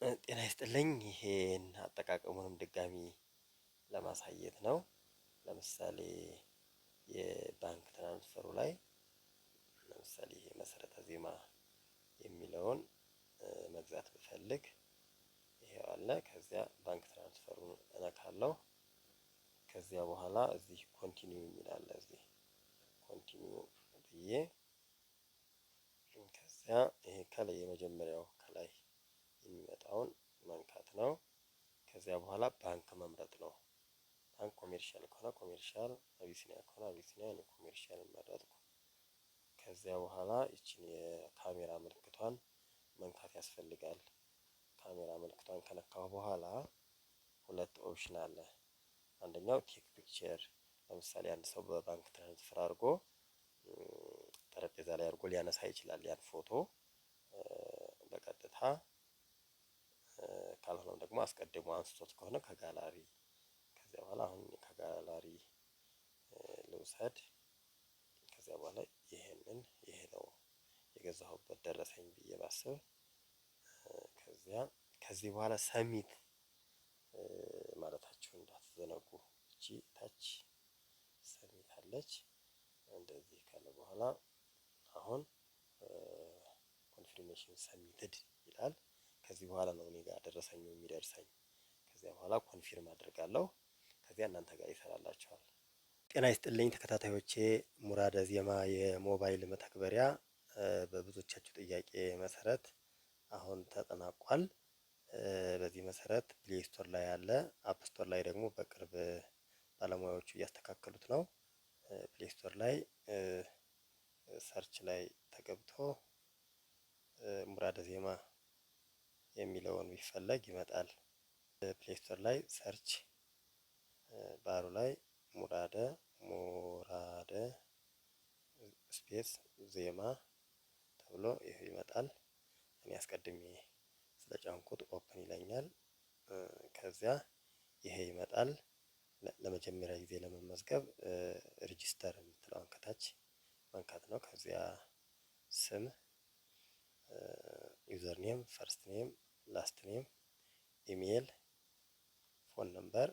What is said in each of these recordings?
ጤና ይስጥልኝ። ይሄን አጠቃቀሙንም ድጋሚ ለማሳየት ነው። ለምሳሌ የባንክ ትራንስፈሩ ላይ ለምሳሌ ይሄ መሰረተ ዜማ የሚለውን መግዛት ብፈልግ ይሄው አለ። ከዚያ ባንክ ትራንስፈሩን እነካለሁ። ከዚያ በኋላ እዚህ ኮንቲኒው የሚል አለ። እዚህ ኮንቲኒው ብዬ ከዚያ ይሄ ከላይ የመጀመሪያው ከላይ የሚመጣውን መንካት ነው። ከዚያ በኋላ ባንክ መምረጥ ነው። ባንክ ኮሜርሻል ከሆነ ኮሜርሻል፣ አቢሲኒያ ከሆነ አቢሲኒያ፣ እኔ ኮሜርሻል መረጥኩ። ከዚያ በኋላ ይችን የካሜራ ምልክቷን መንካት ያስፈልጋል። ካሜራ ምልክቷን ከነካው በኋላ ሁለት ኦፕሽን አለ። አንደኛው ቴክ ፒክቸር፣ ለምሳሌ አንድ ሰው በባንክ ትራንስፈር አድርጎ ጠረጴዛ ላይ አድርጎ ሊያነሳ ይችላል ያን ፎቶ በቀጥታ። ካልሆነም ደግሞ አስቀድሞ አንስቶት ከሆነ ከጋላሪ። ከዚያ በኋላ አሁን ከጋላሪ ልውሰድ። ከዚያ በኋላ ይሄ ነው የገዛሁበት ደረሰኝ ብዬ ባስብ። ከዚህ በኋላ ሰሚት ማለታችሁ እንዳትዘነጉ። እቺ ታች ሰሚት አለች። እንደዚህ ካለ በኋላ አሁን ኮንፊርሜሽን ሰሚትድ ይላል። ከዚህ በኋላ ነው እኔ ጋር ደረሰኙ የሚደርሰኝ። ከዚያ በኋላ ኮንፊርም አድርጋለሁ። ከዚያ እናንተ ጋር ይሰራላችኋል። ጤና ይስጥልኝ ተከታታዮቼ፣ ሙራደ ዜማ የሞባይል መተግበሪያ በብዙዎቻችሁ ጥያቄ መሰረት አሁን ተጠናቋል። በዚህ መሰረት ፕሌይ ስቶር ላይ አለ፣ አፕ ስቶር ላይ ደግሞ በቅርብ ባለሙያዎቹ እያስተካከሉት ነው። ፕሌይ ስቶር ላይ ሰርች ላይ ተገብቶ ሙራደ ዜማ የሚለውን ቢፈለግ ይመጣል። ፕሌይ ስቶር ላይ ሰርች ባሩ ላይ ሙራደ ስፔስ ዜማ ተብሎ ይሄ ይመጣል። እኔ አስቀድሜ ስለጫንኩት ኦፕን ይለኛል። ከዚያ ይሄ ይመጣል። ለመጀመሪያ ጊዜ ለመመዝገብ ሬጂስተር የምትለውን ከታች መንካት ነው። ከዚያ ስም፣ ዩዘር ኔም፣ ፈርስት ኔም፣ ላስት ኔም፣ ኢሜል፣ ፎን ነምበር፣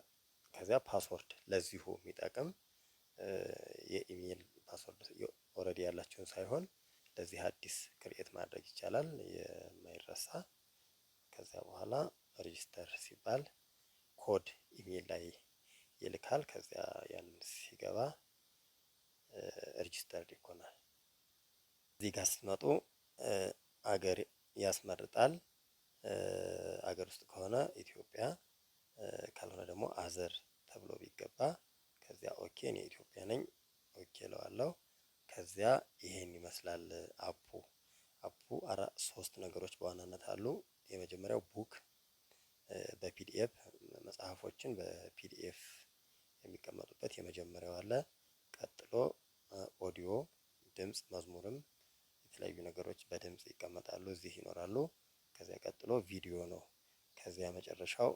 ከዚያ ፓስወርድ ለዚሁ የሚጠቅም የኢሜል ፓስወርድ ኦልሬዲ ያላችሁን ሳይሆን ለዚህ አዲስ ክሬት ማድረግ ይቻላል የማይረሳ። ከዚያ በኋላ ሬጂስተር ሲባል ኮድ ኢሜል ላይ ይልካል። ከዚያ ያንን ሲገባ ሬጂስተርድ ይሆናል። እዚህ ጋር ስትመጡ አገር ያስመርጣል። አገር ውስጥ ከሆነ ኢትዮጵያ፣ ካልሆነ ደግሞ አዘር ተብሎ ቢገባ ከዚያ ኦኬ፣ እኔ ኢትዮጵያ ነኝ ኦኬ እለዋለሁ። ከዚያ ይሄን ይመስላል አፑ። ሶስት ነገሮች በዋናነት አሉ። የመጀመሪያው ቡክ በፒዲኤፍ መጽሐፎችን በፒዲኤፍ የሚቀመጡበት የመጀመሪያው አለ። ቀጥሎ ኦዲዮ ድምጽ፣ መዝሙርም የተለያዩ ነገሮች በድምጽ ይቀመጣሉ፣ እዚህ ይኖራሉ። ከዚያ ቀጥሎ ቪዲዮ ነው። ከዚያ መጨረሻው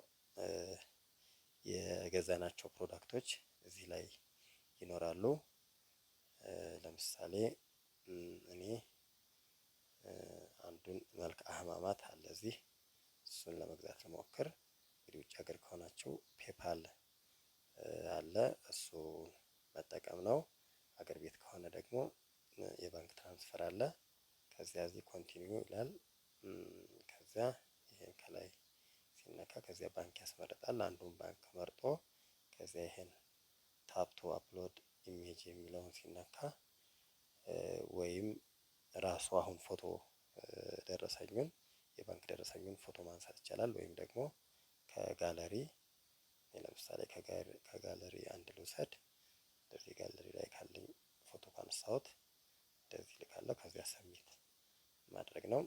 የገዛናቸው ፕሮዳክቶች እዚህ ላይ ይኖራሉ። ለምሳሌ እኔ አንዱን መልክአ ሕማማት አለ እዚህ፣ እሱን ለመግዛት ልሞክር። እንግዲህ ውጭ ሀገር ከሆናችሁ ፔፓል አለ፣ እሱን መጠቀም ነው። ሀገር ቤት ከሆነ ደግሞ የባንክ ትራንስፈር አለ። ከዚያ እዚህ ኮንቲኒው ይላል። ከዚያ ይሄን ከላይ ሲነካ ከዚያ ባንክ ያስመርጣል። አንዱን ባንክ መርጦ ከዚያ ይሄን ታፕ ቱ አፕሎድ ኢሜጅ የሚለውን ሲነካ ወይም ራሱ አሁን ፎቶ ደረሰኙን የባንክ ደረሰኙን ፎቶ ማንሳት ይቻላል። ወይም ደግሞ ከጋለሪ ለምሳሌ ከጋለሪ አንድ ልውሰድ። እንደዚህ ጋለሪ ላይ ካለኝ ፎቶ ካነሳሁት እንደዚህ ልካለሁ። ከዚያ ሰሚት ማድረግ ነው።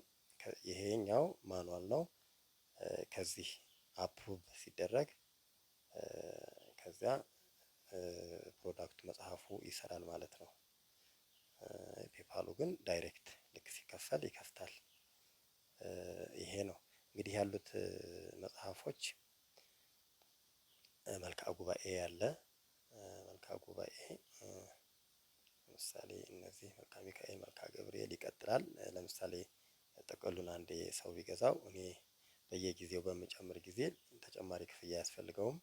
ይሄኛው ማኑዋል ነው። ከዚህ አፕሩቭ ሲደረግ ከዚያ ፕሮዳክቱ መጽሐፉ ይሰራል ማለት ነው። ፔፓሉ ግን ዳይሬክት ልክ ሲከፈል ይከፍታል። ይሄ ነው እንግዲህ ያሉት መጽሐፎች። መልክአ ጉባኤ ያለ መልክአ ጉባኤ ለምሳሌ እነዚህ መልክአ ሚካኤል፣ መልክአ ገብርኤል ይቀጥላል። ለምሳሌ ጥቅሉን አንዴ ሰው ቢገዛው እኔ በየጊዜው በምጨምር ጊዜ ተጨማሪ ክፍያ አያስፈልገውም።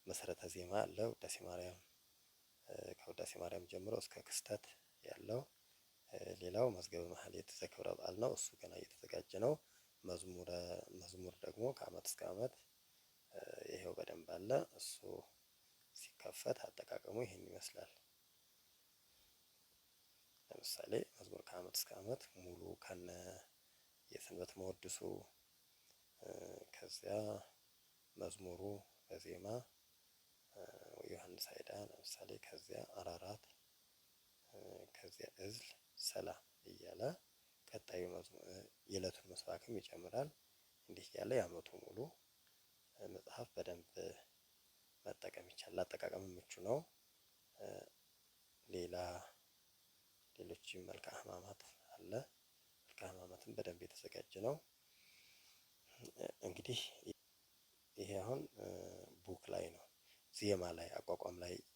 መሰረተ ዜማ አለ። ውዳሴ ማርያም ከውዳሴ ማርያም ጀምሮ እስከ ክስተት ያለው። ሌላው መዝገበ ማህሌት ዘክብረ በዓል ነው። እሱ ገና እየተዘጋጀ ነው። መዝሙር ደግሞ ከአመት እስከ አመት ይሄው በደንብ አለ። እሱ ሲከፈት አጠቃቀሙ ይሄን ይመስላል። ለምሳሌ መዝሙር ከአመት እስከ አመት ሙሉ ከነ የሰንበት መወድሱ፣ ከዚያ መዝሙሩ በዜማ ዮሐንስ አይዳ ለምሳሌ፣ ከዚያ አራራት፣ ከዚያ እዝል፣ ሰላም እያለ ቀጣዩ የዕለቱን መስባክም ይጨምራል። እንዲህ እያለ የአመቱ ሙሉ መጽሐፍ በደንብ መጠቀም ይቻላል። አጠቃቀም ምቹ ነው። ሌሎችም መልክአ ሕማማት አለ። መልክአ ሕማማትም በደንብ የተዘጋጀ ነው። እንግዲህ ይሄ አሁን ቡክ ላይ ነው። ዜማ ላይ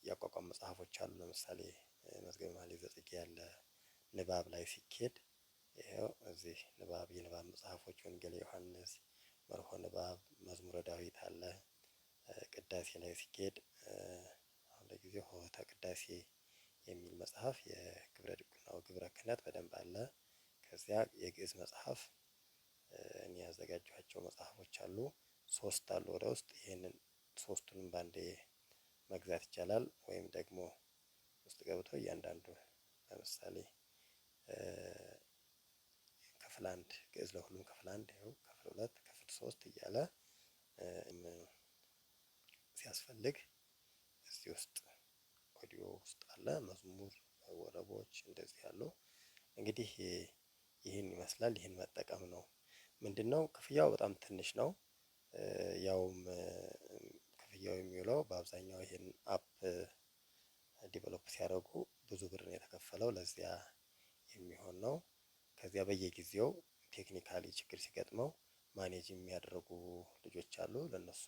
ያቋቋም መጽሐፎች አሉ። ለምሳሌ መዝገበ ማህሌት ዘጽጌ ያለ። ንባብ ላይ ሲኬድ ይሄው እዚህ የንባብ መጽሐፎች ወንጌለ ዮሐንስ፣ መርሆ ንባብ፣ መዝሙረ ዳዊት አለ። ቅዳሴ ላይ ሲኬድ አሁን ለጊዜው ሆህተ ቅዳሴ የሚል መጽሐፍ የግብረ ድቁናው ግብረ ክህነት በደንብ አለ። ከዚያ የግዕዝ መጽሐፍ እኔ ያዘጋጇቸው መጽሐፎች አሉ። 3 አሉ ወደ ውስጥ። ይሄንን 3ቱንም ባንዴ መግዛት ይቻላል። ወይም ደግሞ ውስጥ ገብቶ እያንዳንዱ ለምሳሌ ክፍል 1 ግዕዝ ለሁሉም ክፍል 1 ይኸው ክፍል 2 ክፍል 3 እያለ ሲያስፈልግ እዚህ ውስጥ ኦዲዮ ውስጥ አለ። መዝሙር ወረቦች እንደዚህ ያሉ። እንግዲህ ይህን ይመስላል። ይህን መጠቀም ነው። ምንድነው ክፍያው በጣም ትንሽ ነው። ያውም ክፍያው የሚውለው በአብዛኛው ይህን አፕ ዲቨሎፕ ሲያደርጉ ብዙ ብር ነው የተከፈለው። ለዚያ የሚሆን ነው። ከዚያ በየጊዜው ቴክኒካሊ ችግር ሲገጥመው ማኔጅ የሚያደርጉ ልጆች አሉ። ለነሱ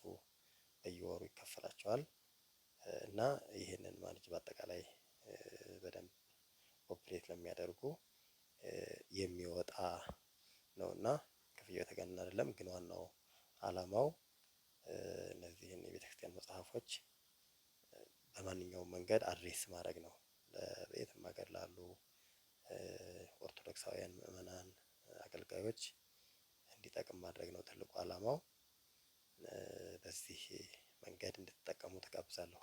በየወሩ ይከፈላቸዋል። እና ይሄንን ማኔጅ በአጠቃላይ በደንብ ኦፕሬት ለሚያደርጉ የሚወጣ ነውና ክፍያው የተጋነነ አይደለም። ግን ዋናው አላማው እነዚህን የቤተክርስቲያን መጽሐፎች በማንኛውም መንገድ አድሬስ ማድረግ ነው። በየትም ሀገር ላሉ ኦርቶዶክሳውያን ምዕመናን አገልጋዮች እንዲጠቅም ማድረግ ነው ትልቁ አላማው። በዚህ መንገድ እንድትጠቀሙ ተጋብዛለሁ።